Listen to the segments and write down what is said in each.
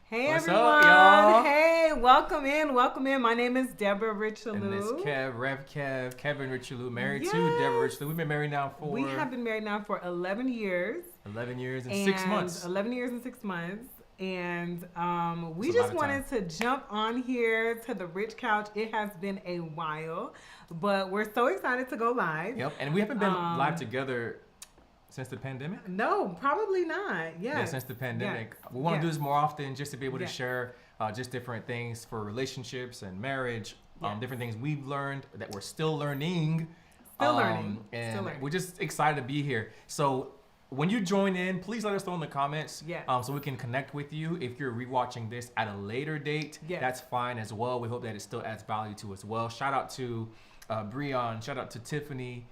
Hey What's everyone! up, y'all? Hey, welcome in. My name is Deborah Richelieu. And this Kevin Richelieu, married to Yes. Deborah Richelieu. We've been married now for We have been married now for 11 years. 11 years and 6 months. 11 years and 6 months. And we It's a lot just of wanted to jump on here to the Rich Couch. It has been a while, but we're so excited to go live. Yep, and we haven't been live together since the pandemic. No, probably not. Yes. Yeah, since the pandemic. Yes. We want to do Yes. this more often just to be able to Yes. share just different things for relationships and marriage, Yes. different things we've learned that we're still learning. Still learning. And Still learning. we're just excited to be here. So when you join in, please let us know in the comments Yes. so we can connect with you. If you're rewatching this at a later date, Yes. that's fine as well. We hope that it still adds value to us as well. Shout out to Breon. Shout out to Tiffany.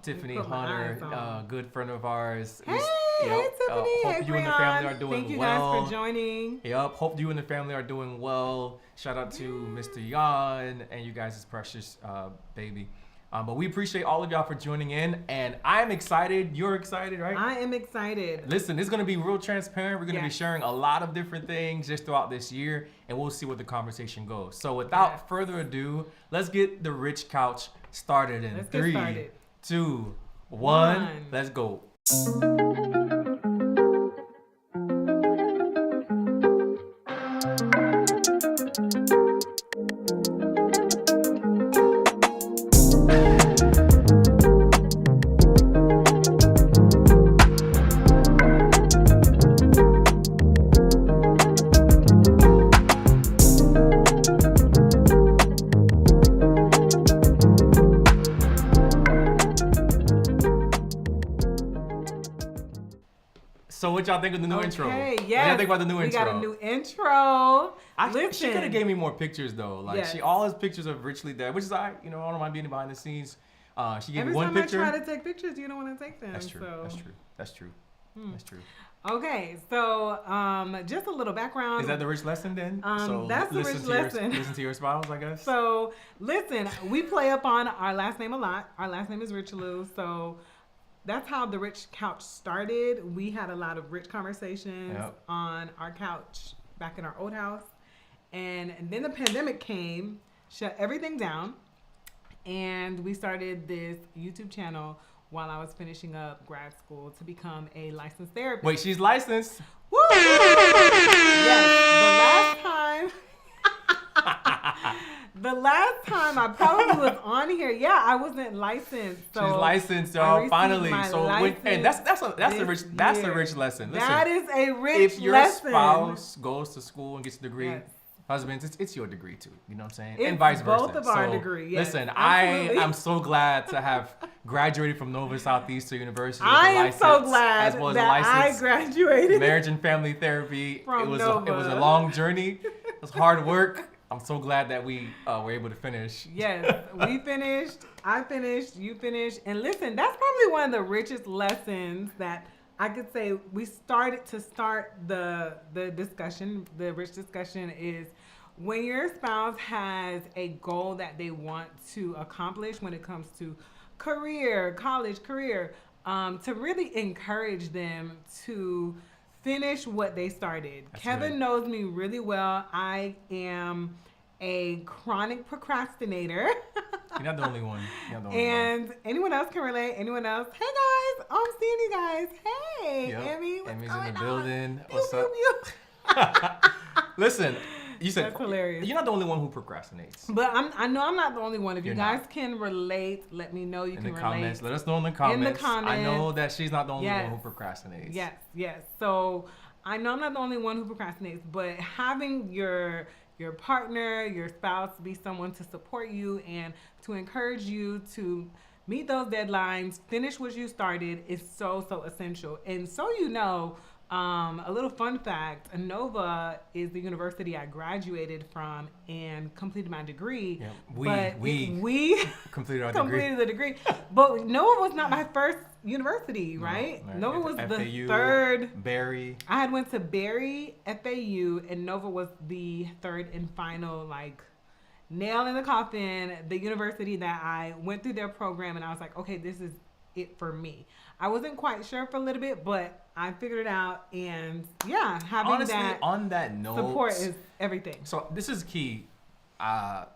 Tiffany put my Hunter, eyes on. good friend of ours. Hey, Yep, hey Tiffany. hope Hey, you and the family are Breon. doing Thank you well. guys for joining. Yep, hope you and the family are doing well. Shout out to Mr. Yan and you guys' precious baby. But we appreciate all of y'all for joining in, and I'm excited. You're excited, right? I am excited. Listen, it's going to be real transparent. We're going to be Yes. sharing a lot of different things just throughout this year, and we'll see where the conversation goes. So without Yes. further ado, let's get the Rich Couch started in Let's get 3, started. 2, 1. One. Let's go. So what y'all think of the new intro? Okay, What yes. y'all think about the new we intro? got a new intro. She Listen. could have gave me more pictures though. Like Yes. she always pictures of Richly there, which is I don't mind being behind the scenes. She gave Every me one time picture. I try to take pictures, you don't want to take them. That's true. So. That's true. That's true. That's true. Okay, so just a little background. Is that the rich lesson then? That's the rich lesson. Listen to your spouse, I guess. So listen, we play up on our last name a lot. Our last name is Richelieu, so that's how the Rich Couch started. We had a lot of rich conversations Yep. on our couch back in our old house, and then the pandemic came, shut everything down, and we started this YouTube channel while I was finishing up grad school to become a licensed therapist. Wait, she's licensed. Woo! Yes, the last time. The last time I probably was on here, yeah, I wasn't licensed. So She's licensed, I y'all. received Finally, my so and that's a rich lesson. Listen, that is a rich if your lesson. spouse goes to school and gets a degree, Yes. husbands, it's your degree too. You know what I'm saying? It's and vice versa. both of our degree, yes, listen, absolutely. I'm so glad to have graduated from Nova Southeastern University. With I a am license, so glad as well as that a license, I graduated. marriage and family therapy. From it was Nova. it was a long journey. It was hard work. I'm so glad that we were able to finish. Yes, we finished. I finished. You finished. And listen, that's probably one of the richest lessons that I could say we started to start the discussion. The rich discussion is when your spouse has a goal that they want to accomplish when it comes to college career, to really encourage them to finish what they started. That's Kevin good. knows me really well. I am a chronic procrastinator. You're not the only one. You're not the only one. And anyone else can relate. Anyone else? Hey guys, I'm seeing you guys. Hey, Yep. Emmy, what's Emmy's going in the on? building. Pew, What's pew, up? pew. Listen, you said That's hilarious. you're not the only one who procrastinates. But I know I'm not the only one. If you You're guys not. can relate, let me know you In can the relate. comments, let us know in the comments. I comments. know that she's not the only Yes. one who procrastinates. Yes. So I know I'm not the only one who procrastinates, but having your partner, your spouse be someone to support you and to encourage you to meet those deadlines, finish what you started is so essential. And so a little fun fact, Nova is the university I graduated from and completed my degree. Yeah, but we completed our completed the degree. But Nova was not my first university, right? No, Nova was FAU, the third. Barry. I had went to Barry, FAU, and Nova was the third and final, nail in the coffin, the university that I went through their program, and I was like, okay, this is it for me. I wasn't quite sure for a little bit, but I figured it out, and yeah, having Honestly, that on that note, support is everything. So this is key.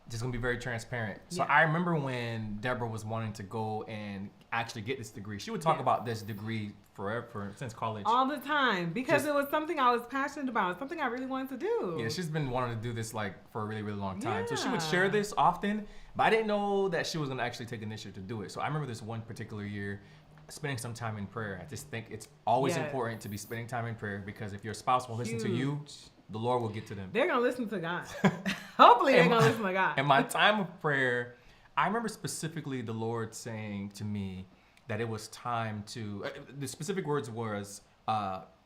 Just gonna be very transparent. So Yeah. I remember when Deborah was wanting to go and actually get this degree. She would talk Yeah. about this degree forever since college. All the time, because Just- it was something I was passionate about, something I really wanted to do. Yeah, she's been wanting to do this for a really, really long time. So she would Yeah. share this often, but I didn't know that she was gonna actually take initiative to do it. So I remember this one particular year, spending some time in prayer. I just think it's always Yes. important to be spending time in prayer because if your spouse will listen to you, Huge. the Lord will get to them. They're gonna listen to God. Hopefully, they're And gonna my- listen to God. In my time of prayer, I remember specifically the Lord saying to me that it was time to. The specific words was,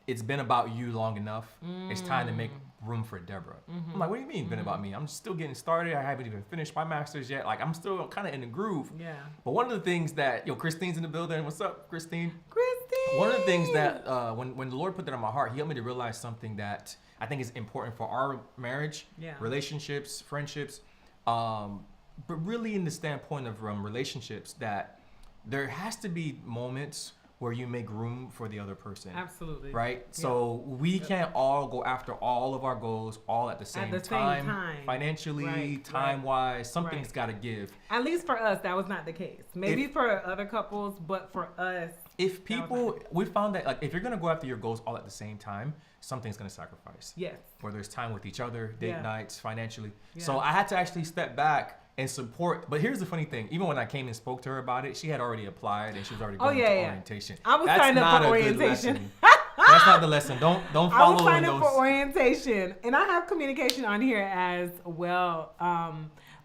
"It's been about you long enough. It's time to make room for Deborah." I'm like, "What do you mean, been about me? I'm still getting started. I haven't even finished my master's yet. I'm still kind of in the groove." Yeah. But one of the things that Christine's in the building. What's up, Christine? Christine. One of the things that when the Lord put that on my heart, He helped me to realize something that I think is important for our marriage, Yeah. relationships, friendships, but really in the standpoint of relationships, that there has to be moments where you make room for the other person. Absolutely. Right? Yeah. So we can't all go after all of our goals all at the same, time. Financially, Right, time-wise, something's right. got to give. At least for us, that was not the case. Maybe for other couples, but for us, If people, we found that if you're gonna go after your goals all at the same time, something's gonna sacrifice. yes. Whether it's time with each other, date Yeah. nights, financially. Yeah. So I had to actually step back and support. But here's the funny thing: even when I came and spoke to her about it, she had already applied and she was already going to orientation. I was That's signed up not for a good orientation. lesson. That's not the lesson. Don't I follow was in signed up those. for orientation, and I have communication on here as well.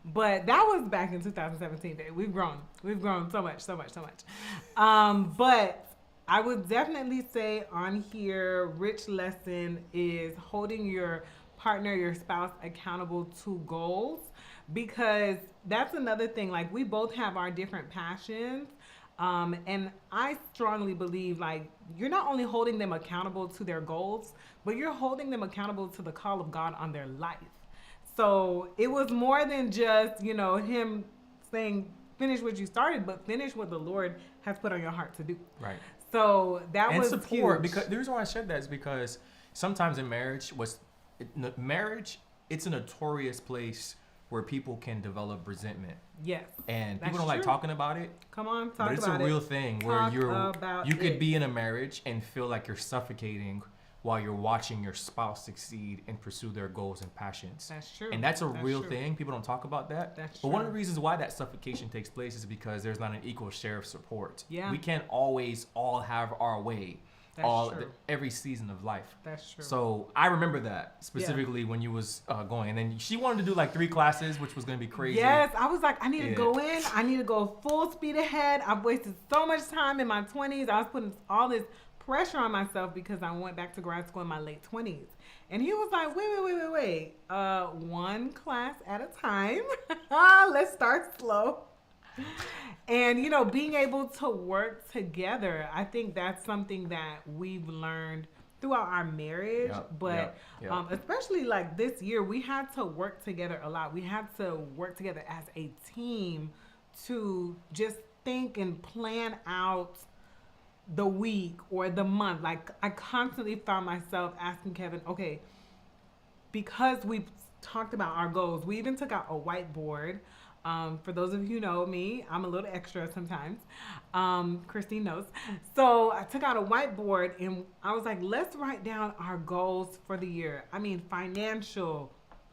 But that was back in 2017. Babe. We've grown so much. But I would definitely say on here, rich lesson is holding your partner, your spouse accountable to goals, because that's another thing. Like, we both have our different passions. And I strongly believe, you're not only holding them accountable to their goals, but you're holding them accountable to the call of God on their life. So it was more than just, him saying, finish what you started, but finish what the Lord has put on your heart to do. Right. So that And was support, huge. because the reason why I said that is because sometimes in marriage, it's a notorious place where people can develop resentment. Yes. And That's people don't like true. talking about it. Come on, talk But it's about a real it. thing where Talk you about could it. be in a marriage and feel like you're suffocating while you're watching your spouse succeed and pursue their goals and passions. That's true. And that's a That's real true. thing. People don't talk about that. That's but one of true. the reasons why that suffocation takes place is because there's not an equal share of support. Yeah. We can't always all have our way That's true. every season of life. That's true. So I remember that specifically when you was going. And then she wanted to do like 3 classes, which was going to be crazy. Yes, I was like, I need to Yeah. go in. I need to go full speed ahead. I've wasted so much time in my 20s. I was putting all this pressure on myself because I went back to grad school in my late 20s. And he was like, wait. 1 class at a time. Let's start slow. And, being able to work together, I think that's something that we've learned throughout our marriage. Yep, but yep. especially like this year, we had to work together a lot. We had to work together as a team to just think and plan out the week or the month. Like, I constantly found myself asking Kevin, okay, because we talked about our goals, we even took out a whiteboard. For those of you who know me, I'm a little extra sometimes. Christine knows. So I took out a whiteboard and I was like, let's write down our goals for the year. I mean, financial,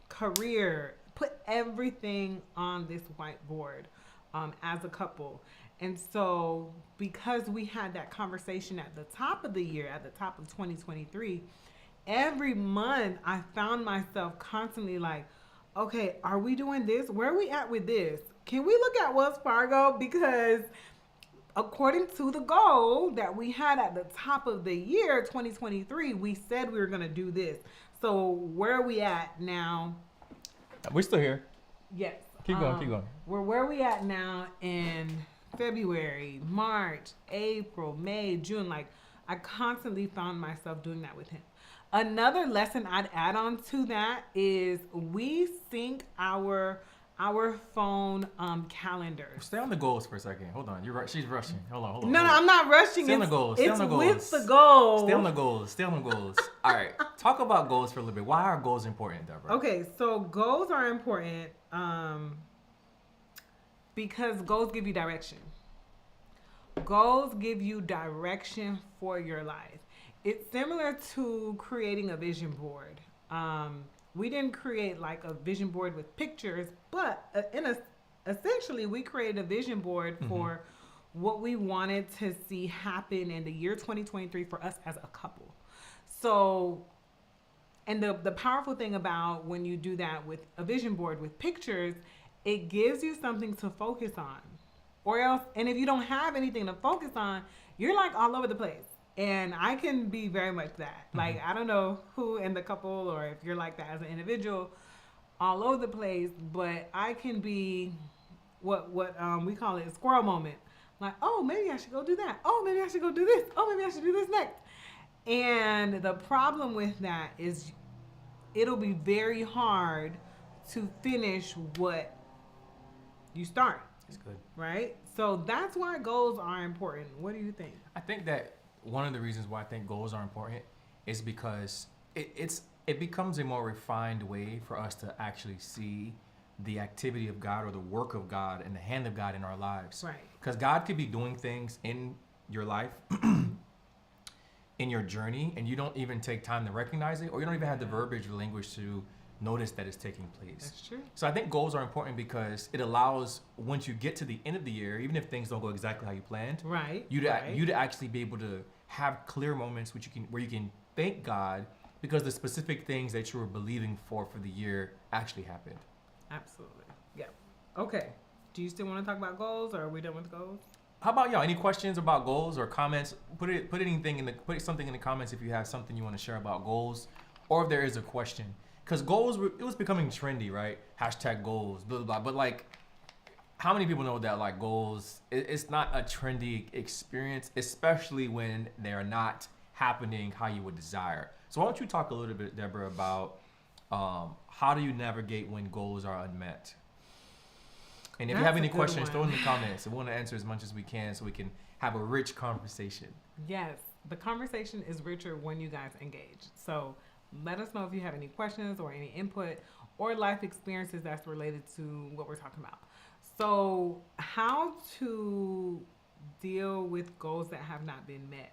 career, put everything on this whiteboard as a couple. And so because we had that conversation at the top of the year, at the top of 2023, every month I found myself constantly like, okay, are we doing this? Where are we at with this? Can we look at Wells Fargo? Because according to the goal that we had at the top of the year, 2023, we said we were going to do this. So where are we at now? We're still here. Yes. Keep going. Where are we at now in February, March, April, May, June? Like, I constantly found myself doing that with him. Another lesson I'd add on to that is we sync our phone calendars. Stay on the goals for a second. Hold on. You're right. She's rushing. Hold on. No, I'm not rushing. Stay on the goals. It's with the goals. Stay on the goals. All right. Talk about goals for a little bit. Why are goals important, Deborah? Okay, so goals are important because goals give you direction. Goals give you direction for your life. It's similar to creating a vision board. We didn't create like a vision board with pictures, but essentially we created a vision board for what we wanted to see happen in the year 2023 for us as a couple. So, and the powerful thing about when you do that with a vision board with pictures, it gives you something to focus on. Or else, and if you don't have anything to focus on, you're like all over the place. And I can be very much that. Like, I don't know who in the couple or if you're like that as an individual, all over the place, but I can be what we call it a squirrel moment. Like, oh, maybe I should go do that. Oh, maybe I should go do this. Oh, maybe I should do this next. And the problem with that is it'll be very hard to finish what you start. That's good. Right? So that's why goals are important. What do you think? I think that one of the reasons why I think goals are important is because it becomes a more refined way for us to actually see the activity of God or the work of God and the hand of God in our lives. Right. Because God could be doing things in your life, in your journey, and you don't even take time to recognize it, or you don't even have the verbiage or language to notice that it's taking place. That's true. So I think goals are important because it allows, once you get to the end of the year, even if things don't go exactly how you planned, Right. you to actually be able to have clear moments where you can thank God because the specific things that you were believing for the year actually happened. Absolutely. Yeah. Okay. Do you still want to talk about goals, or are we done with goals? How about y'all? Any questions about goals or comments? Put something in the comments if you have something you want to share about goals, or if there is a question. Because goals, it was becoming trendy, right? Hashtag goals, blah, blah, blah. But like, how many people know that like goals, it's not a trendy experience, especially when they're not happening how you would desire. So why don't you talk a little bit, Deborah, about how do you navigate when goals are unmet? And if you have any questions, throw in the comments. We want to answer as much as we can so we can have a rich conversation. Yes. The conversation is richer when you guys engage. So let us know if you have any questions or any input or life experiences that's related to what we're talking about. So how to deal with goals that have not been met.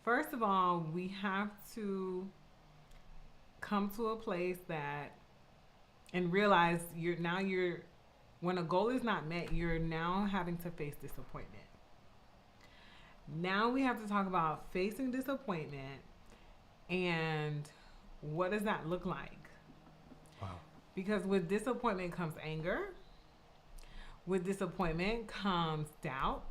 First of all, we have to come to a place that and realize you're when a goal is not met, you're now having to face disappointment. Now we have to talk about facing disappointment and what does that look like? Wow. Because with disappointment comes anger. With disappointment comes doubt,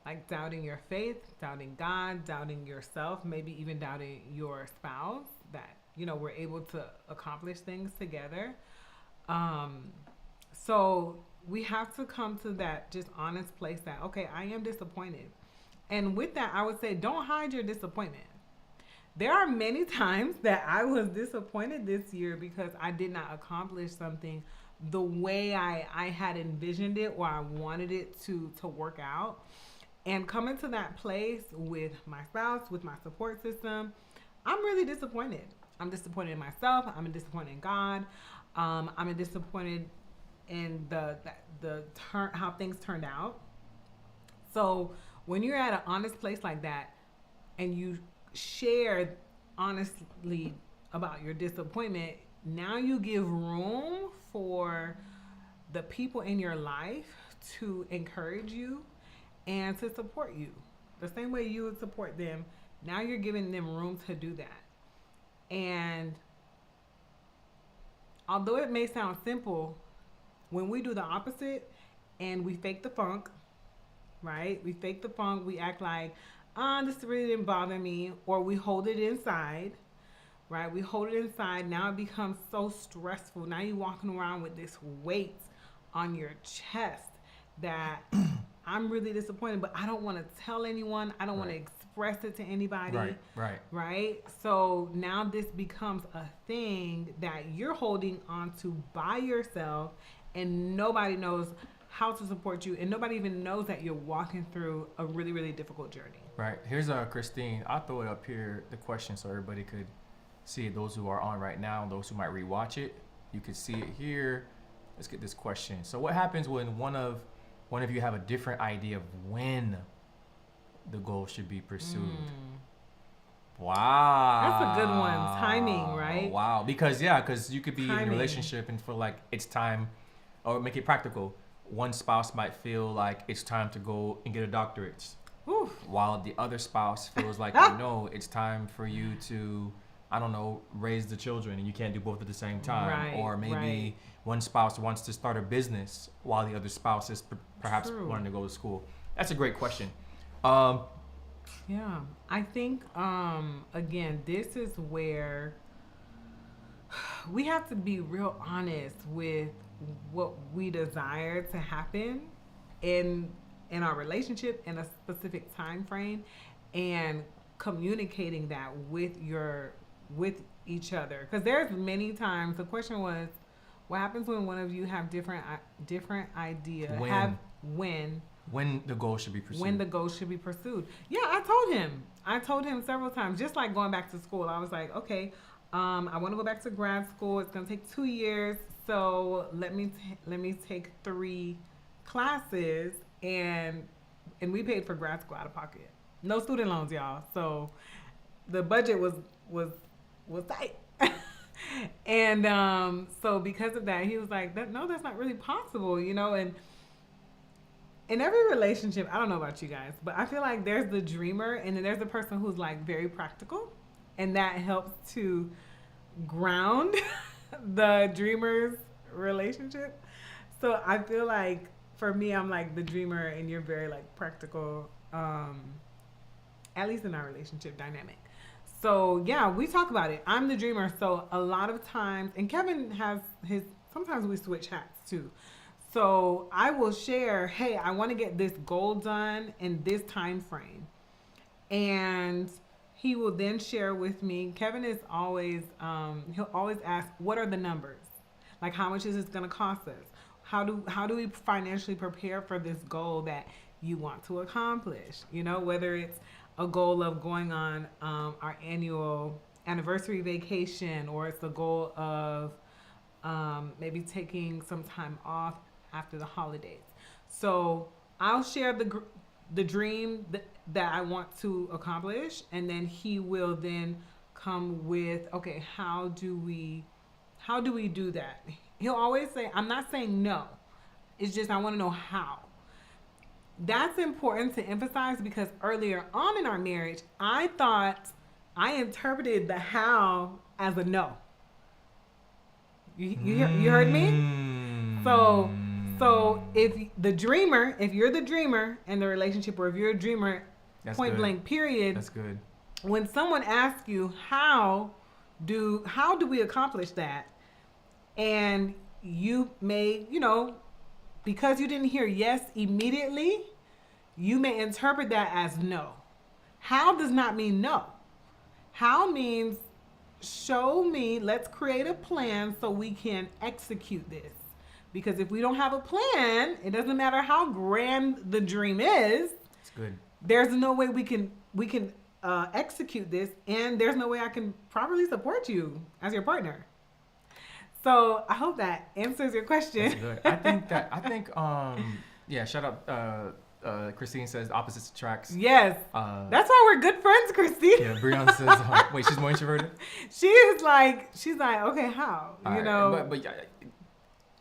like doubting your faith, doubting God, doubting yourself, maybe even doubting your spouse that, we're able to accomplish things together. So we have to come to that just honest place that, okay, I am disappointed. And with that, I would say don't hide your disappointment. There are many times that I was disappointed this year because I did not accomplish something the way I had envisioned it or I wanted it to work out. And coming to that place with my spouse, with my support system, I'm really disappointed. I'm disappointed in myself. I'm disappointed in God. I'm disappointed in the turn how things turned out. So when you're at an honest place like that and you share honestly about your disappointment, now you give room for the people in your life to encourage you and to support you. The same way you would support them, now you're giving them room to do that. And although it may sound simple, when we do the opposite and we fake the funk, right? We fake the funk, we act like, this really didn't bother me, or we hold it inside, right? We hold it inside. Now it becomes so stressful. Now you're walking around with this weight on your chest that I'm really disappointed, but I don't want to tell anyone. I don't want to express it to anybody. Right. So now this becomes a thing that you're holding on to by yourself, and nobody knows how to support you, and nobody even knows that you're walking through a really, really difficult journey. Right. Here's Christine. I'll throw it up here, the question, so everybody could see it. Those who are on right now, those who might rewatch it, you could see it here. Let's get this question. So what happens when one of you have a different idea of when the goal should be pursued? Wow. That's a good one. Timing, right? Wow. Because you could be in a relationship and feel like it's time, or make it practical. One spouse might feel like it's time to go and get a doctorate, while the other spouse feels like, it's time for you to, I don't know, raise the children, and you can't do both at the same time. Right, or maybe one spouse wants to start a business while the other spouse is perhaps wanting to go to school. That's a great question. Yeah, I think, again, this is where we have to be real honest with what we desire to happen in our relationship in a specific time frame, and communicating that with each other. Because there's many times the question was, what happens when one of you have different idea? When the goal should be pursued. When the goal should be pursued. Yeah, I told him several times, just like going back to school. I was like, okay, I want to go back to grad school. It's going to take 2 years. So let me take 3 classes, and we paid for grad school out of pocket. No student loans, y'all. So the budget was tight. And so because of that, he was like, that's not really possible, and in every relationship, I don't know about you guys, but I feel like there's the dreamer, and then there's the person who's like very practical, and that helps to ground the dreamer's relationship. So I feel like for me, I'm like the dreamer, and you're very like practical, at least in our relationship dynamic. So yeah, we talk about it. I'm the dreamer. So a lot of times, and Kevin has sometimes we switch hats too. So I will share, hey, I want to get this goal done in this time frame. And he will then share with me. Kevin is always, he'll always ask, what are the numbers? Like, how much is this going to cost us? How do we financially prepare for this goal that you want to accomplish? Whether it's a goal of going on our annual anniversary vacation, or it's a goal of maybe taking some time off after the holidays. So I'll share the dream that I want to accomplish, and then he will then come with, okay, how do we do that? He'll always say, I'm not saying no. It's just I want to know how. That's important to emphasize because earlier on in our marriage, I thought I interpreted the how as a no. You heard me? So if you're the dreamer in the relationship, or if you're a dreamer, That's point good. blank period. That's good. When someone asks you how do we accomplish that, and you may, because you didn't hear yes immediately, you may interpret that as no. How does not mean no. How means show me, let's create a plan so we can execute this. Because if we don't have a plan, it doesn't matter how grand the dream is. It's good. There's no way we can execute this, and there's no way I can properly support you as your partner. So I hope that answers your question. That's good. I think yeah, shout out Christine says opposites attracts. Yes. That's why we're good friends, Christine. Yeah, Brianna says wait, she's more introverted? She's like, okay, how? All you right, know. But yeah.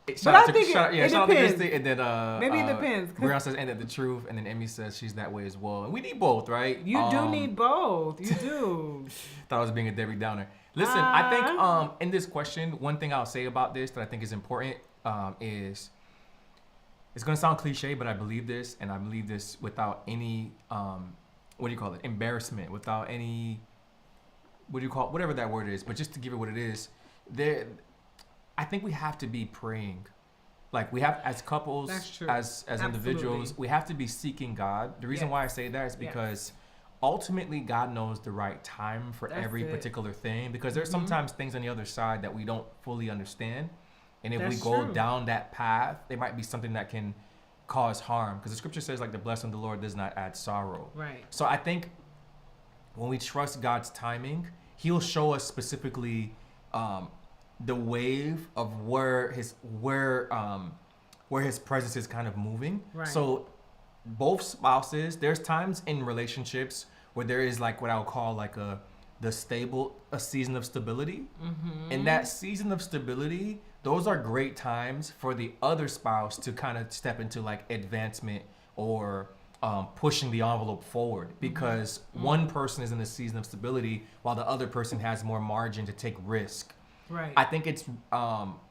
But I think shout out to depends. Christy, and then Maybe it depends. Brianna says, "And the truth," and then Emmy says she's that way as well. And we need both, right? You do need both. You do. Thought I was being a Debbie Downer. Listen, I think in this question, one thing I'll say about this that I think is important is it's gonna sound cliche, but I believe this, and I believe this without any embarrassment, without any whatever that word is, but just to give it what it is. I think we have to be praying. Like we have as couples, as individuals, we have to be seeking God. The reason why I say that is because ultimately God knows the right time for every particular thing, because there's sometimes things on the other side that we don't fully understand. And if we go down that path, it might be something that can cause harm, because the scripture says like the blessing of the Lord does not add sorrow. Right. So I think when we trust God's timing, he'll show us specifically the wave of where his presence is kind of moving. Right. So both spouses, there's times in relationships where there is like what I would call like a season of stability. Mm-hmm. And that season of stability, those are great times for the other spouse to kind of step into like advancement or pushing the envelope forward, because one person is in a season of stability while the other person has more margin to take risk. Right. I think it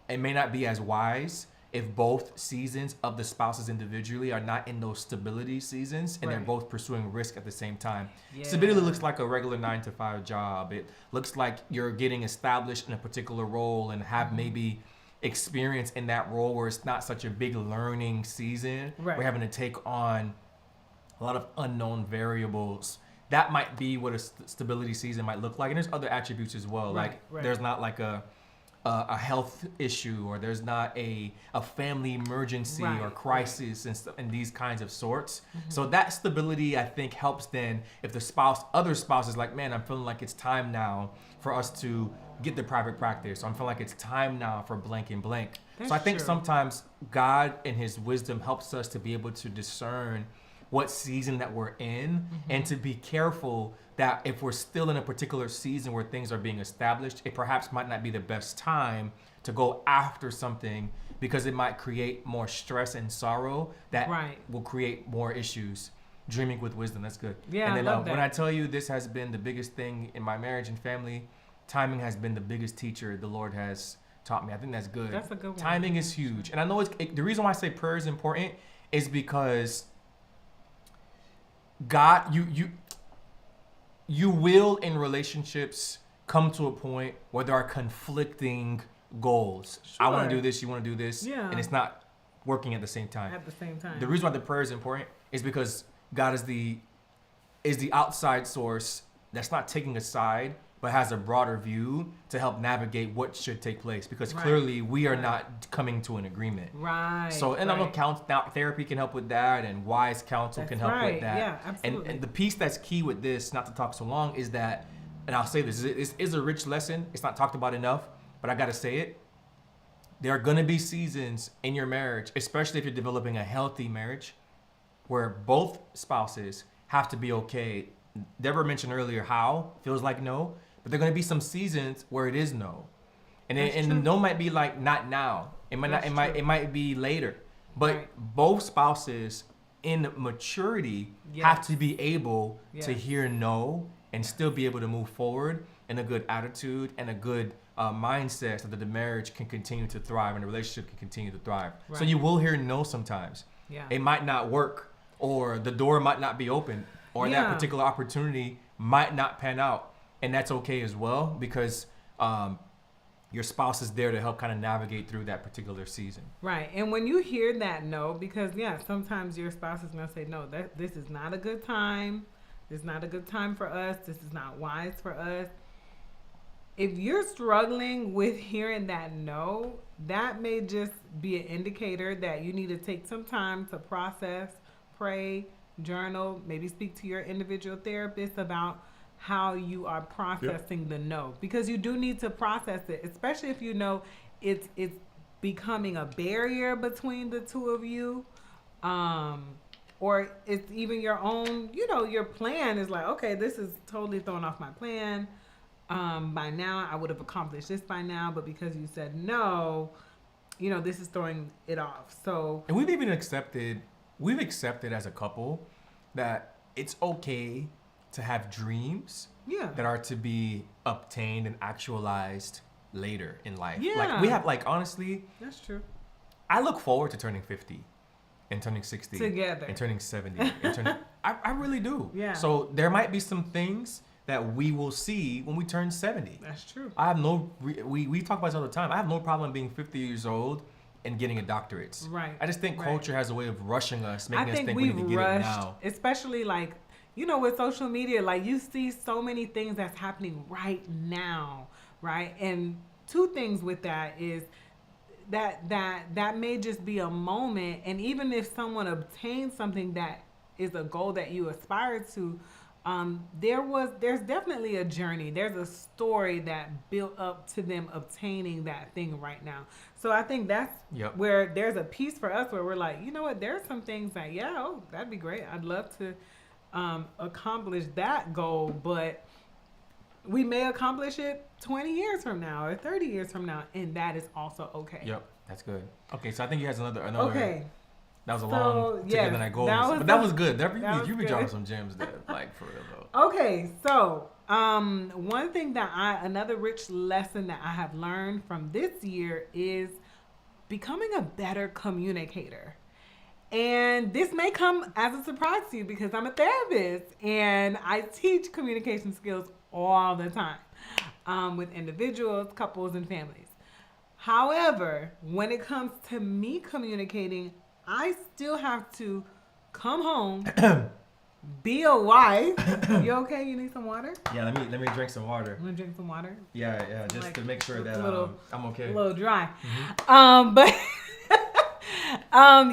may not be as wise if both seasons of the spouses individually are not in those stability seasons and they're both pursuing risk at the same time. Yeah. Stability looks like a regular 9-to-5 job. It looks like you're getting established in a particular role and have maybe experience in that role where it's not such a big learning season. Right. We're having to take on a lot of unknown variables. That might be what a stability season might look like. And there's other attributes as well. There's not like a health issue, or there's not a family emergency or crisis and these kinds of sorts. Mm-hmm. So that stability, I think, helps then if the other spouse is like, man, I'm feeling like it's time now for us to get the private practice. Or I'm feeling like it's time now for blank and blank. That's so I think sometimes God in his wisdom helps us to be able to discern what season that we're in, and to be careful that if we're still in a particular season where things are being established, it perhaps might not be the best time to go after something, because it might create more stress and sorrow that will create more issues. Dreaming with wisdom, that's good. Yeah, and then I love that. When I tell you this has been the biggest thing in my marriage and family, timing has been the biggest teacher the Lord has taught me. I think that's good. That's a good one. Timing is huge. And I know the reason why I say prayer is important is because God, you will in relationships come to a point where there are conflicting goals. Sure. I want to do this, you want to do this, and it's not working at the same time. The reason why the prayer is important is because God is the outside source that's not taking a side, but has a broader view to help navigate what should take place, because clearly we are not coming to an agreement. Right. So, and I know therapy can help with that, and wise counsel can help with that. Yeah, absolutely. And the piece that's key with this, not to talk so long, is that, and I'll say this is a rich lesson. It's not talked about enough, but I got to say it. There are going to be seasons in your marriage, especially if you're developing a healthy marriage, where both spouses have to be okay. Deborah mentioned earlier how feels like no, but there are going to be some seasons where it is no, and the no might be like not now. It might not. It might be later. But both spouses in maturity have to be able to hear no and still be able to move forward in a good attitude and a good mindset, so that the marriage can continue to thrive and the relationship can continue to thrive. Right. So you will hear no sometimes. Yeah. It might not work, or the door might not be open, or that particular opportunity might not pan out. And that's okay as well, because your spouse is there to help kind of navigate through that particular season. Right. And when you hear that no, because sometimes your spouse is going to say, no, this is not a good time. This is not a good time for us. This is not wise for us. If you're struggling with hearing that no, that may just be an indicator that you need to take some time to process, pray, journal, maybe speak to your individual therapist about how you are processing the no, because you do need to process it, especially if you know it's becoming a barrier between the two of you, or it's even your own, your plan is like, okay, this is totally throwing off my plan. By now I would have accomplished this by now, but because you said no, this is throwing it off. So, and we've accepted as a couple that it's okay to have dreams that are to be obtained and actualized later in life. Yeah. Like we have, honestly, that's true. I look forward to turning 50 and turning 60 together and turning 70 and turning I really do. Yeah. So there might be some things that we will see when we turn 70. That's true. I have no we talk about this all the time. I have no problem being 50 years old and getting a doctorate. Right. I just think culture has a way of rushing us, making us think we need to get it now. Especially with social media, you see so many things that's happening right now, right? And two things with that is that may just be a moment, and even if someone obtains something that is a goal that you aspire to, there's definitely a journey. There's a story that built up to them obtaining that thing right now. So I think that's where there's a piece for us where we're like, you know what, there are some things that, that'd be great. I'd love to accomplish that goal, but we may accomplish it 20 years from now or 30 years from now, and that is also okay. Yep, that's good. Okay, so I think he has another. Okay. That was a long together than I goals, but that was good. You be dropping some gems there, for real though. Okay, so one thing another rich lesson that I have learned from this year is becoming a better communicator. And this may come as a surprise to you because I'm a therapist and I teach communication skills all the time with individuals, couples, and families. However, when it comes to me communicating, I still have to come home, be a wife. You okay? You need some water? Yeah, let me drink some water. You want to drink some water? Yeah, just to make sure that I'm okay. A little dry. Mm-hmm. But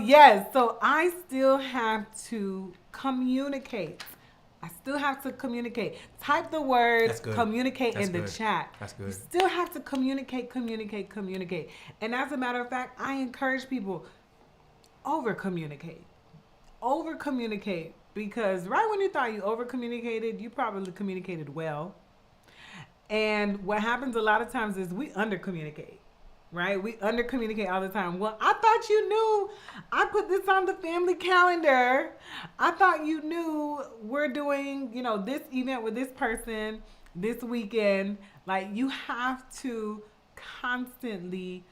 yes, so I still have to communicate. I still have to communicate. Type the word communicate in the chat. That's good. You still have to communicate. And as a matter of fact, I encourage people, over communicate, because right when you thought you over communicated, you probably communicated well. And what happens a lot of times is we under communicate, right? We under communicate all the time. Well, I thought you knew I put this on the family calendar. I thought you knew we're doing, this event with this person this weekend. You have to constantly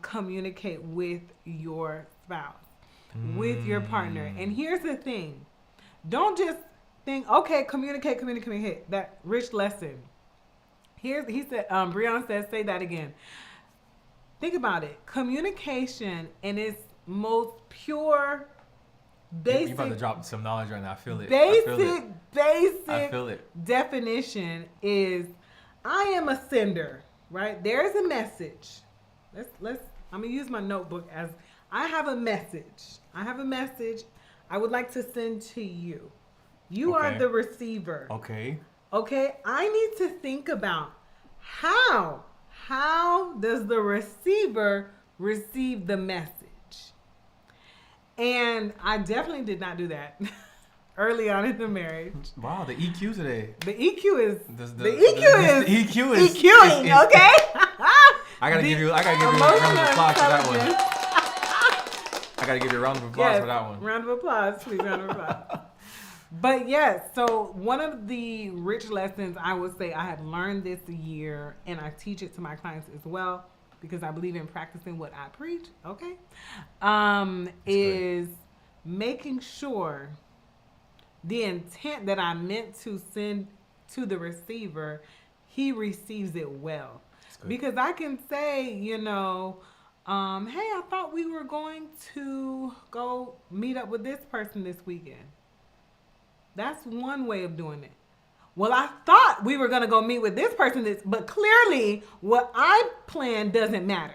communicate with your spouse, with your partner. And here's the thing. Don't just think, okay, communicate. That rich lesson. He said, Breon says, say that again. Think about it. Communication in its most pure, basic. You're about to drop some knowledge right now. I feel it. Basic definition is, I am a sender, right? There's a message. I'm going to use my notebook as I have a message. I would like to send to you. You are the receiver. Okay. I need to think about how does the receiver receive the message? And I definitely did not do that early on in the marriage. Wow, the EQ today. The EQ is The EQ is EQing, okay? I gotta give you a round of applause for that one. I gotta give you a round of applause for that one. Round of applause, please. Round of applause. But yes, so one of the rich lessons I would say I have learned this year, and I teach it to my clients as well, because I believe in practicing what I preach, okay? Is making sure the intent that I meant to send to the receiver, he receives it well. Because I can say, hey, I thought we were going to go meet up with this person this weekend. That's one way of doing it. Well, I thought we were going to go meet with this person, but clearly what I planned doesn't matter.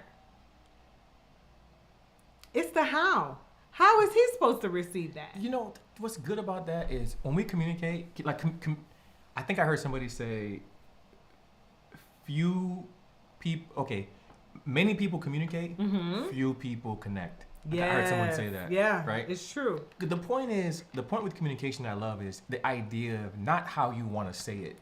It's the how. How is he supposed to receive that? What's good about that is when we communicate, like, I think I heard somebody say, many people communicate, few people connect. Yeah, I heard someone say that. Yeah, right. It's true. The point with communication I love is the idea of not how you want to say it,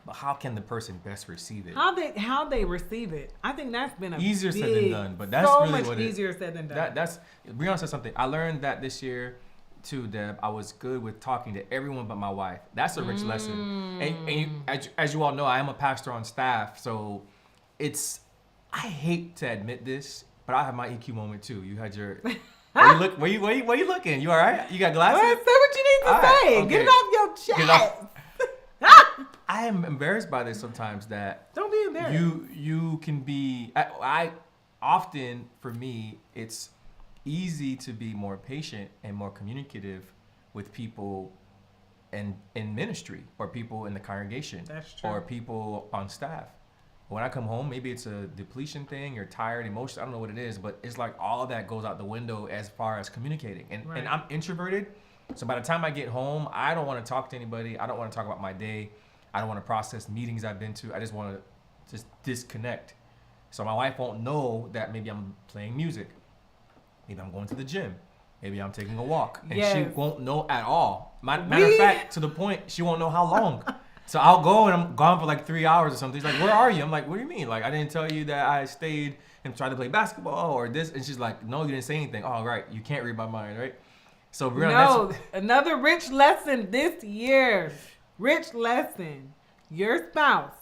but how can the person best receive it. How they receive it. I think that's been easier said than done. But that's so really much what easier said than done. That's Brianna said something. I learned that this year too, Deb. I was good with talking to everyone but my wife. That's a rich lesson. And as you all know, I am a pastor on staff, so I hate to admit this, but I have my EQ moment too. You had your. Where you looking? You all right? You got glasses? Well, say what you need to say. Okay. Get it off your chest. I am embarrassed by this sometimes. That don't be embarrassed. You can be. I often, for me, it's easy to be more patient and more communicative with people in ministry or people in the congregation. That's true. Or people on staff. When I come home, maybe it's a depletion thing, you're tired, emotional, I don't know what it is, but it's like all of that goes out the window as far as communicating. And I'm introverted, so by the time I get home, I don't want to talk to anybody. I don't want to talk about my day. I don't want to process meetings I've been to. I just want to just disconnect. So my wife won't know that maybe I'm playing music. Maybe I'm going to the gym. Maybe I'm taking a walk. And she won't know at all. Matter of fact, to the point, she won't know how long. So I'll go and I'm gone for like 3 hours or something. She's like, where are you? I'm like, what do you mean? Like, I didn't tell you that I stayed and tried to play basketball or this. And she's like, no, you didn't say anything. Oh, right. You can't read my mind, right? So, Brianna, another rich lesson this year. Rich lesson. Your spouse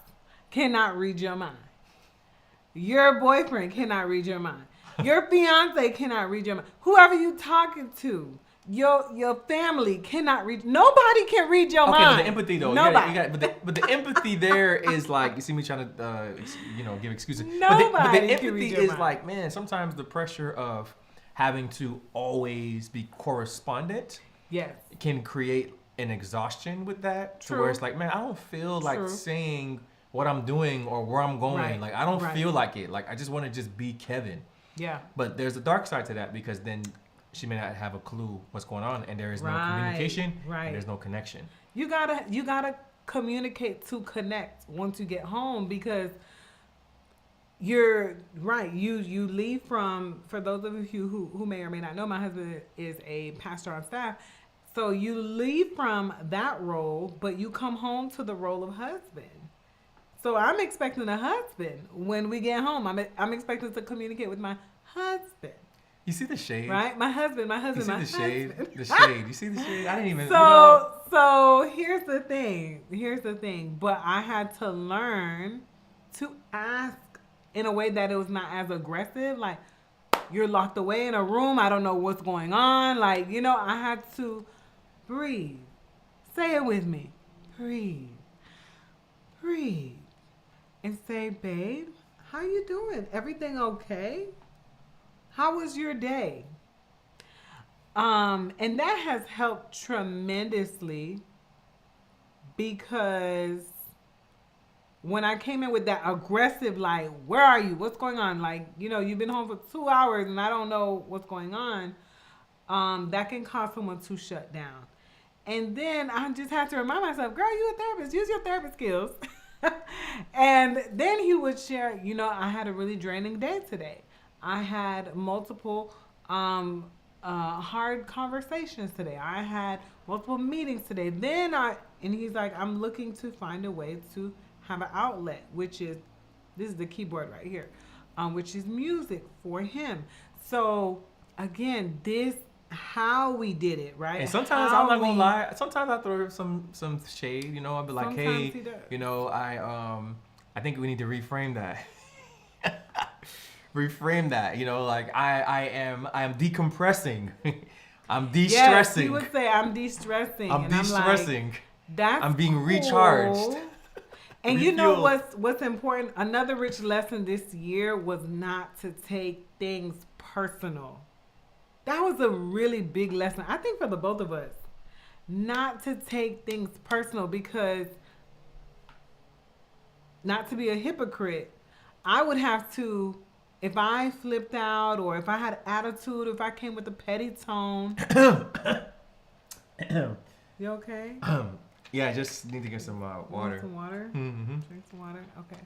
cannot read your mind. Your boyfriend cannot read your mind. Your fiance cannot read your mind. Whoever you talking to. Your family cannot read. Nobody can read your mind. Okay, but the empathy though. Nobody. But the empathy there is like, you see me trying to, give excuses. Nobody but the can empathy read your is mind. like, man, sometimes the pressure of having to always be correspondent can create an exhaustion with that. True. To where it's like, man, I don't feel like saying what I'm doing or where I'm going. Right. Like, I don't feel like it. Like, I just want to just be Kevin. Yeah. But there's a dark side to that because then she may not have a clue what's going on, and there is no communication, and there's no connection. You gotta communicate to connect once you get home, because you're right. You leave from, for those of you who may or may not know, my husband is a pastor on staff, so you leave from that role, but you come home to the role of husband. So I'm expecting a husband when we get home. I'm expecting to communicate with my husband. You see the shade? Right? My husband. You see the shade? The shade. You see the shade? I didn't even... So here's the thing. But I had to learn to ask in a way that it was not as aggressive. Like, you're locked away in a room. I don't know what's going on. Like, I had to breathe. Say it with me. Breathe. And say, babe, how you doing? Everything okay? How was your day? And that has helped tremendously, because when I came in with that aggressive, like, where are you? What's going on? Like, you've been home for 2 hours and I don't know what's going on. That can cause someone to shut down. And then I just have to remind myself, girl, you a therapist. Use your therapist skills. And then he would share, I had a really draining day today. I had multiple hard conversations today. I had multiple meetings today. And he's like, I'm looking to find a way to have an outlet, which is, this is the keyboard right here, which is music for him. So again, this, how we did it, right? And sometimes I'm not gonna lie. Sometimes I throw some shade. You know, I'll be like, Sometimes hey, he does. you know, I think we need to reframe that. Reframe that. You know, like I am decompressing. I'm de-stressing. Yes, he would say, I'm de-stressing. I'm de-stressing. Like, that's I'm being cool. recharged. And you know Refueled. what's important? Another rich lesson this year was not to take things personal. That was a really big lesson, I think, for the both of us. Not to take things personal, because, not to be a hypocrite, I would have to, if I flipped out or if I had attitude, if I came with a petty tone. You okay? Yeah, I just need to get some water. Want some water? Mm-hmm. Drink some water? Okay.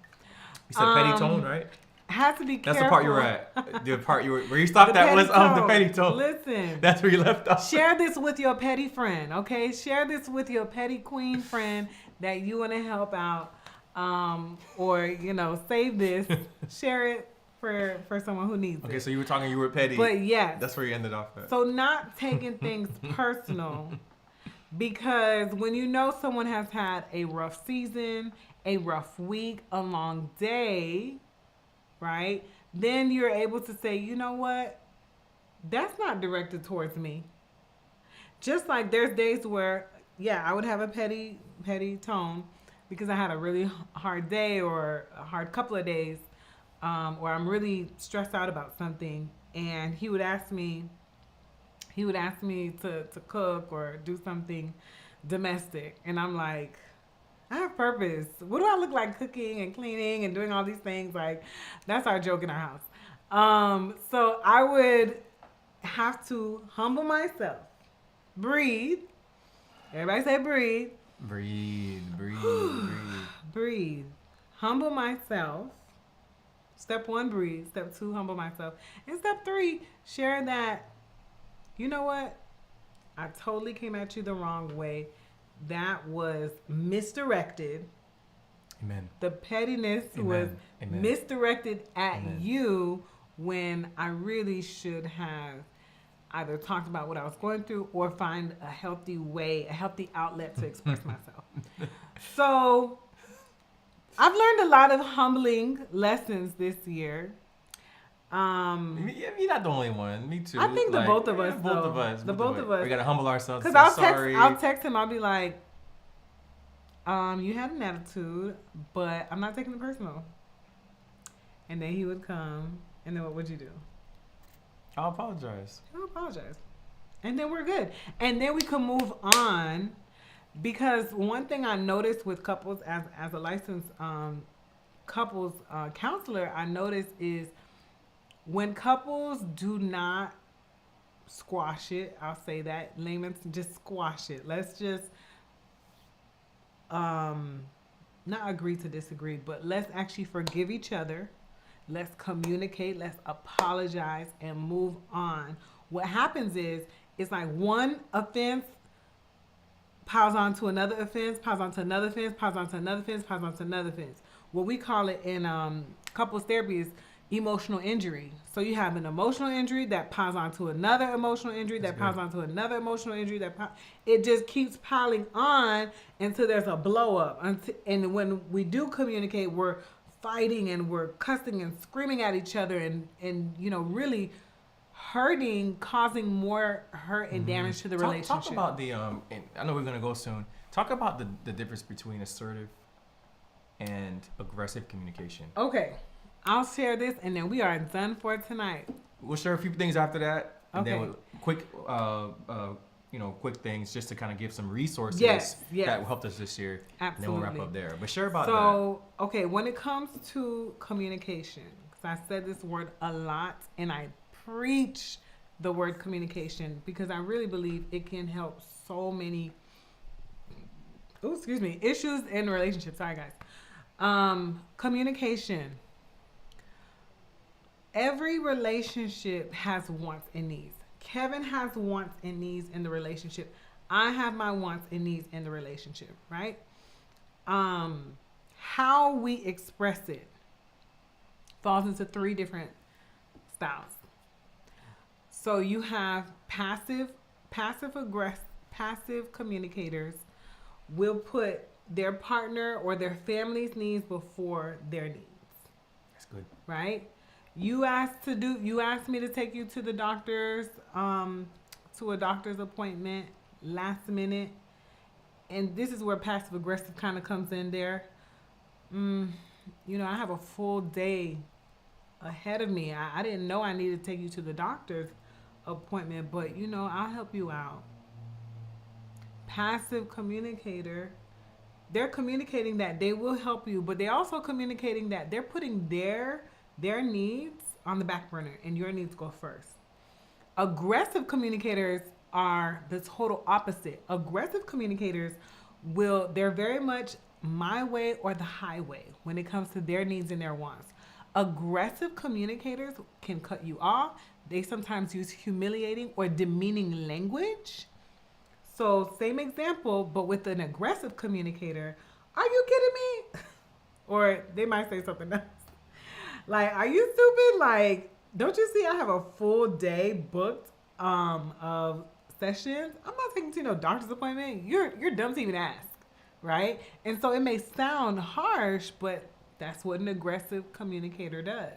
You said petty tone, right? Has to be careful. That's the part you were at. The part you were where you stopped The at was petty the petty tone. Listen. That's where you left off. Share this with your petty friend, okay? Share this with your petty queen friend that you want to help out, or, you know, save this. Share it for someone who needs it. Okay, so you were talking, you were petty. But yes. That's where you ended off at. So not taking things personal, because when you know someone has had a rough season, a rough week, a long day, right? Then you're able to say, you know what? That's not directed towards me. Just like there's days where, yeah, I would have a petty tone because I had a really hard day or a hard couple of days, or I'm really stressed out about something, and he would ask me to cook or do something domestic, and I'm like, I have purpose. What do I look like cooking and cleaning and doing all these things? Like, that's our joke in our house. So I would have to humble myself, breathe. Everybody say breathe. Breathe. Breathe. Humble myself. Step 1, breathe. Step 2, humble myself. And step 3, share that, you know what? I totally came at you the wrong way. That was misdirected. Amen. The pettiness Amen. was Amen. misdirected at Amen. you, when I really should have either talked about what I was going through or find a healthy way, a healthy outlet to express myself. So I've learned a lot of humbling lessons this year. You're not the only one. Me too. I think the both of us, both though. of us. The both of us. We gotta humble ourselves. Because Sorry. I'll text him. I'll be like, you had an attitude, but I'm not taking it personal. And then he would come, and then what would you do? I'll apologize. He'll apologize. And then we're good. And then we can move on, because one thing I noticed with couples, as a licensed couples counselor, I noticed is when couples do not squash it, I'll say that, layman's, just squash it. Let's just not agree to disagree, but let's actually forgive each other. Let's communicate. Let's apologize and move on. What happens is, it's like one offense piles onto another offense, piles onto another offense, piles onto another offense, piles onto another offense. What we call it in couples therapy is emotional injury. So you have an emotional injury that piles onto another emotional injury, that piles onto another emotional injury, it just keeps piling on until there's a blow up. And when we do communicate, we're fighting and we're cussing and screaming at each other, and you know, really hurting, causing more hurt and damage to the relationship. Talk about the and I know we're gonna go soon. Talk about the difference between assertive and aggressive communication. Okay, I'll share this, and then we are done for tonight. We'll share a few things after that, and Okay. then quick quick things just to kind of give some resources Yes. that helped us this year. Absolutely. And then we'll wrap up there. But share about that. So, okay, when it comes to communication, because I said this word a lot, and I preach the word communication because I really believe it can help so many issues in relationships. Sorry, guys. Communication. Every relationship has wants and needs. Kevin has wants and needs in the relationship. I have my wants and needs in the relationship, right? How we express it falls into three different styles. So you have passive communicators will put their partner or their family's needs before their needs. That's good. Right? You asked me to take you to the doctor's to a doctor's appointment last minute. And this is where passive aggressive kind of comes in there. I have a full day ahead of me. I didn't know I needed to take you to the doctor's appointment, but I'll help you out. Passive communicator, they're communicating that they will help you, but they're also communicating that they're putting their needs on the back burner and your needs go first. Aggressive communicators are the total opposite. Aggressive communicators they're very much my way or the highway when it comes to their needs and their wants. Aggressive communicators can cut you off. They sometimes use humiliating or demeaning language. So same example, but with an aggressive communicator, are you kidding me? Or they might say something else. Like, are you stupid? Like, don't you see I have a full day booked of sessions? I'm not taking to no doctor's appointment. You're dumb to even ask, right? And so it may sound harsh, but that's what an aggressive communicator does.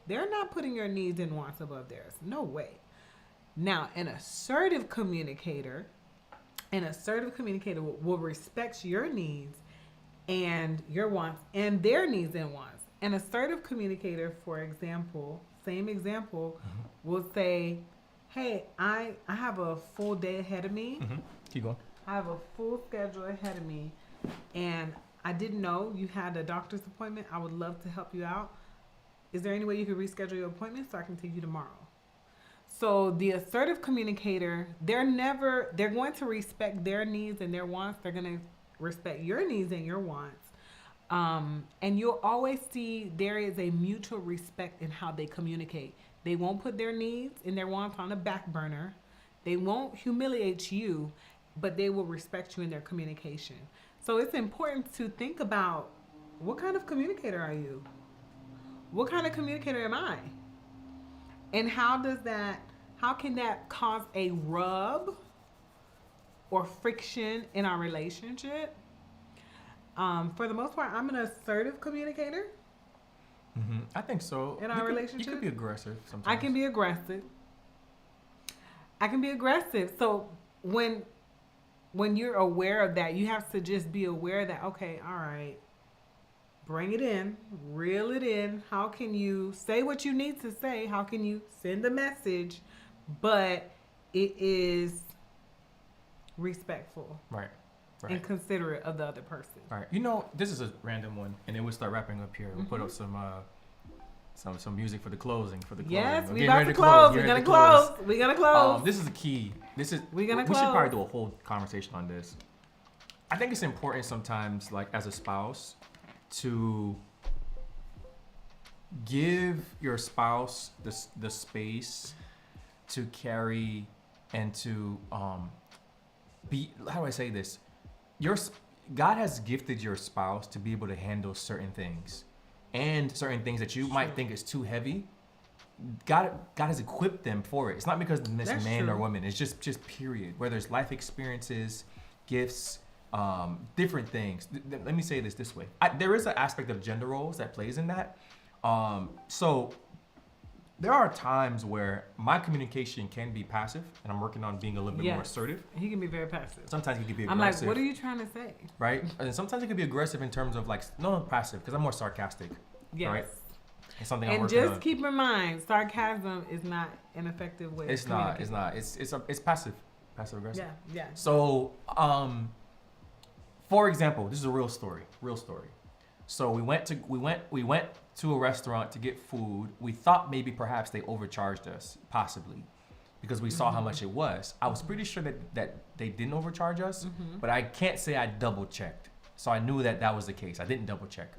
They're not putting your needs and wants above theirs. No way. Now, an assertive communicator will respect your needs and your wants and their needs and wants. An assertive communicator, for example, same example, will say, hey, I have a full day ahead of me. Keep going. I have a full schedule ahead of me, and I didn't know you had a doctor's appointment. I would love to help you out. Is there any way you could reschedule your appointment so I can take you tomorrow? So the assertive communicator, they're going to respect their needs and their wants. They're going to respect your needs and your wants. And you'll always see there is a mutual respect in how they communicate. They won't put their needs and their wants on the back burner. They won't humiliate you, but they will respect you in their communication. So it's important to think about, what kind of communicator are you? What kind of communicator am I? And how can that cause a rub or friction in our relationship? For the most part, I'm an assertive communicator. I think so. In our relationship, you could be aggressive sometimes. I can be aggressive. So when you're aware of that, you have to just be aware that, okay, all right, bring it in, reel it in. How can you say what you need to say? How can you send a message, but it is respectful, right, and considerate of the other person. Right. This is a random one, and then we'll start wrapping up here. We'll put up some music for the closing. Yes, we're about to close. We're gonna close. This is the key. We should probably do a whole conversation on this. I think it's important sometimes, like as a spouse, to give your spouse the space to carry and to be. How do I say this? God has gifted your spouse to be able to handle certain things, and certain things that you might think is too heavy. God has equipped them for it. It's not because of this man or woman. It's just period. Where there's life experiences, gifts, different things. Let me say this way. There is an aspect of gender roles that plays in that. So there are times where my communication can be passive, and I'm working on being a little bit more assertive. He can be very passive. Sometimes he can be aggressive. I'm like, what are you trying to say? Right? And sometimes it can be aggressive in terms of passive, because I'm more sarcastic. Yes. Right? It's something I'm working just on. keep in mind, sarcasm is not an effective way. It's not. It's passive aggressive. Yeah. So, for example, this is a real story. So we went to a restaurant to get food. We thought maybe perhaps they overcharged us, possibly, because we saw how much it was. I was pretty sure that they didn't overcharge us, but I can't say I double checked. So I knew that was the case. I didn't double check.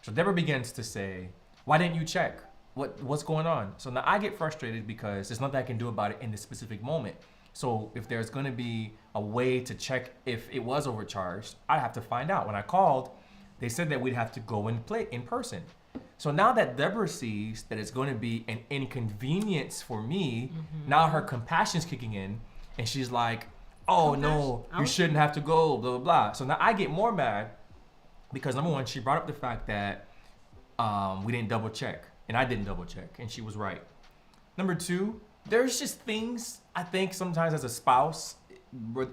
So Deborah begins to say, "Why didn't you check?" what's going on? So now I get frustrated because there's nothing I can do about it in this specific moment. So if there's going to be a way to check if it was overcharged, I have to find out. When I called, they said that we'd have to go and play in person. So now that Deborah sees that it's going to be an inconvenience for me, now her compassion's kicking in, and she's like, oh no, you shouldn't have to go, blah, blah, blah. So now I get more mad because number one, she brought up the fact that we didn't double check, and I didn't double check, and she was right. Number two, there's just things I think sometimes as a spouse,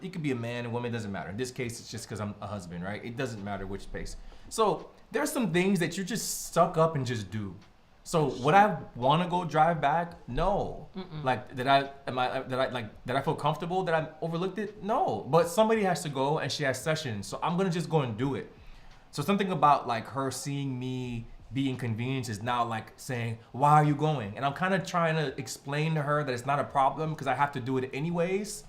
it could be a man, a woman, it doesn't matter. In this case, it's just because I'm a husband, right? It doesn't matter which space. So there's some things that you just suck up and just do. So would I want to go drive back? No. Like did I feel comfortable that I overlooked it? No. But somebody has to go and she has sessions, so I'm gonna just go and do it. So something about like her seeing me be inconvenienced is now like saying, why are you going? And I'm kind of trying to explain to her that it's not a problem because I have to do it anyways.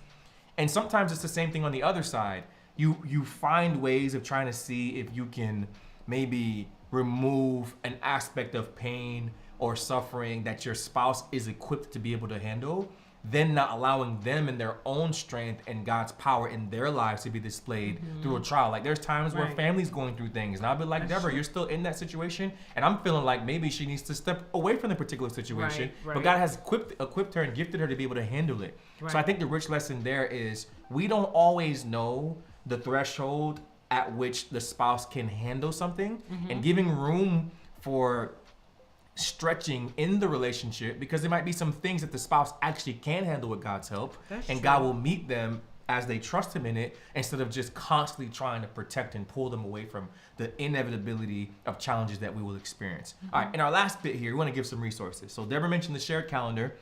And sometimes it's the same thing on the other side. You find ways of trying to see if you can maybe remove an aspect of pain or suffering that your spouse is equipped to be able to handle, then not allowing them in their own strength and God's power in their lives to be displayed through a trial. Like there's times where families going through things, and I'll be like, Deborah, you're still in that situation, and I'm feeling like maybe she needs to step away from the particular situation, but God has equipped her and gifted her to be able to handle it. So I think the rich lesson there is we don't always know the threshold at which the spouse can handle something, and giving room for stretching in the relationship, because there might be some things that the spouse actually can handle with God's help. That's and true. God will meet them as they trust him in it, instead of just constantly trying to protect and pull them away from the inevitability of challenges that we will experience. All right, in our last bit here, we want to give some resources. So Deborah mentioned the shared calendar,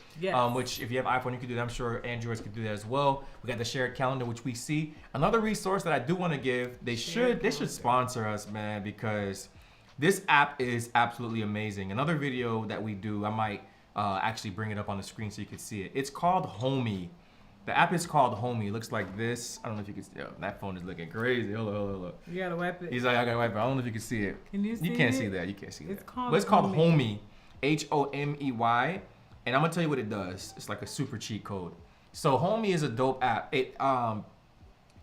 which if you have iPhone, you can do that. I'm sure Androids can do that as well. We got the shared calendar, which we see. Another resource that I do want to give, they should sponsor us, man, because this app is absolutely amazing. Another video that we do, I might actually bring it up on the screen so you can see it. It's called Homey. The app is called Homey. It looks like this. I don't know if you can see it. That phone is looking crazy. Hold up. You gotta wipe it. He's like, I gotta wipe it. I don't know if you can see it. Can you see it? You can't see that. You can't see that. It's called Homey. Homey. And I'm gonna tell you what it does. It's like a super cheat code. So Homey is a dope app. It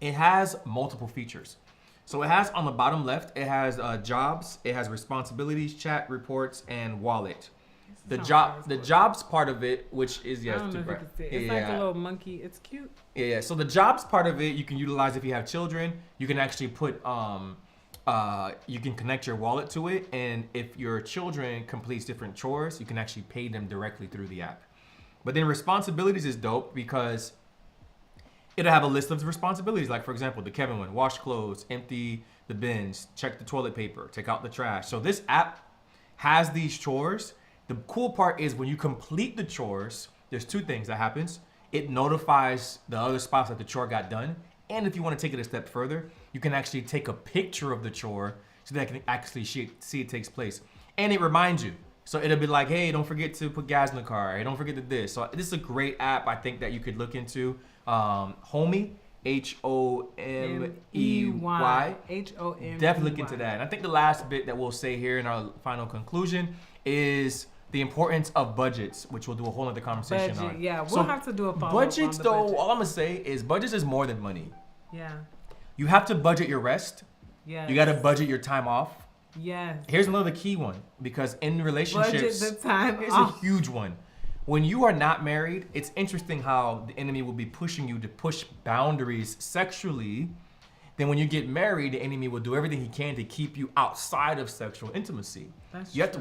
has multiple features. So it has on the bottom left, it has jobs, it has responsibilities, chat, reports, and wallet. The jobs part of it, which is I don't know if you can see it. It's like a little monkey. It's cute. Yeah. So the jobs part of it, you can utilize if you have children. You can actually put you can connect your wallet to it, and if your children completes different chores, you can actually pay them directly through the app. But then responsibilities is dope because it'll have a list of responsibilities. Like for example, the Kevin one: wash clothes, empty the bins, check the toilet paper, take out the trash. So this app has these chores. The cool part is when you complete the chores, there's two things that happens. It notifies the other spouse that the chore got done. And if you want to take it a step further, you can actually take a picture of the chore so that you can actually see it takes place. And it reminds you. So it'll be like, hey, don't forget to put gas in the car. Hey, don't forget to this. So this is a great app I think that you could look into. Homey, Homey. Definitely look into that. And I think the last bit that we'll say here in our final conclusion is the importance of budgets, which we'll do a whole other conversation on. Yeah, we'll have to do a follow-up budgets, though, budget. All I'm gonna say is budgets is more than money. Yeah. You have to budget your rest. Yeah. You got to budget your time off. Yes. Here's another key one, because in relationships, budget the time here's off. a huge one. When you are not married, it's interesting how the enemy will be pushing you to push boundaries sexually. Then when you get married, the enemy will do everything he can to keep you outside of sexual intimacy.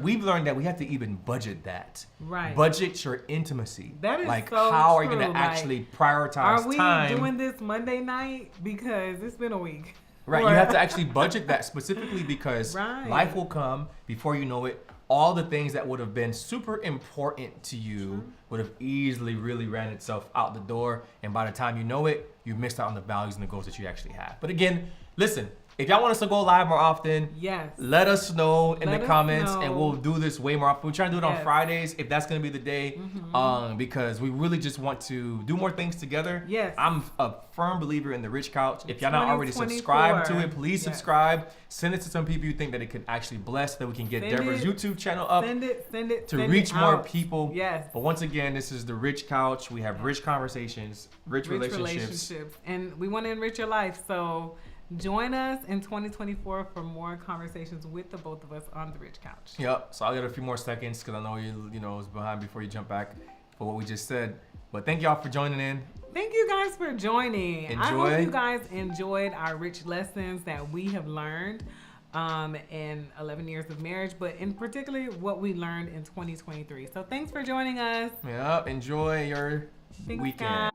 We've learned that we have to even budget that. Right. Budget your intimacy. That is like so how true. are you going to actually prioritize time? Are we doing this Monday night? Because it's been a week. Right. You have to actually budget that specifically because life will come before you know it. All the things that would have been super important to you would have easily really ran itself out the door. And by the time you know it, you missed out on the values and the goals that you actually have. But again, listen, If y'all want us to go live more often, Yes. let us know in Let the us comments, know. and we'll do this way more often. We're trying to do it on Yes. Fridays if that's gonna be the day, because we really just want to do more things together. Yes. I'm a firm believer in the Rich Couch. If y'all not already subscribed to it, please Yes. subscribe. Send it to some people you think that it could actually bless, that we can get Send Deborah's it. YouTube channel up Send it to send reach it more out. people. Yes. But once again, this is the Rich Couch. We have rich conversations, rich relationships. And we want to enrich your life. So join us in 2024 for more conversations with the both of us on the Rich Couch. Yep. So I'll get a few more seconds because I know you know it's behind before you jump back for what we just said. But thank y'all for joining in. Thank you guys for joining. I Enjoy. hope you guys enjoyed our rich lessons that we have learned in 11 years of marriage, but in particular what we learned in 2023. So thanks for joining us. Yep. Enjoy your Thanks, weekend. guys.